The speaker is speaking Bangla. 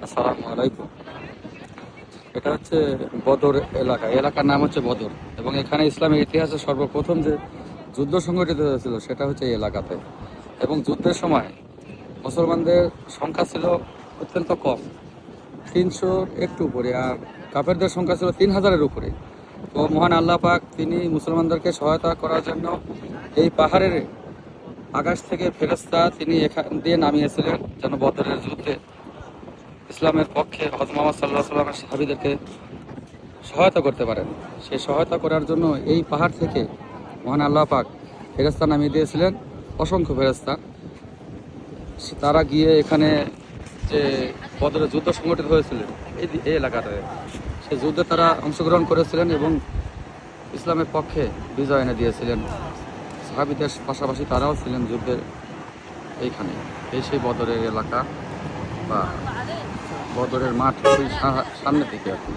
আসসালামু আলাইকুম। এটা হচ্ছে বদর এলাকা। এলাকার নাম হচ্ছে বদর, এবং এখানে ইসলামের ইতিহাসে সর্বপ্রথম যে যুদ্ধ সংগঠিত হয়েছিল সেটা হচ্ছে এই এলাকাতে। এবং যুদ্ধের সময় মুসলমানদের সংখ্যা ছিল অত্যন্ত কম, 300 একটু উপরে, আর কাফেরদের সংখ্যা ছিল 3000-এর উপরে। তো মহান আল্লাহ পাক তিনি মুসলমানদেরকে সহায়তা করার জন্য এই পাহাড়ের আকাশ থেকে ফেরেশতা তিনি এখান দিয়ে নামিয়েছিলেন, যেন বদরের যুদ্ধে ইসলামের পক্ষে হযরত মুহাম্মদ সাল্লাল্লাহু আলাইহি ওয়াসাল্লামের সাহাবীদেরকে সহায়তা করতে পারেন। সেই সহায়তা করার জন্য এই পাহাড় থেকে মহান আল্লাহ পাক ফেরেশতা নামিয়ে দিয়েছিলেন, অসংখ্য ফেরেশতা। তারা গিয়ে এখানে যে বদরের যুদ্ধ সংগঠিত হয়েছিল এই এলাকাতে, সেই যুদ্ধে তারা অংশগ্রহণ করেছিলেন এবং ইসলামের পক্ষে বিজয় এনে দিয়েছিলেন। সাহাবীদের পাশাপাশি তারাও ছিলেন যুদ্ধের এইখানে। এই সেই বদরের এলাকা বা বদরের মাঠ, ওই সামনে থেকে আর কি।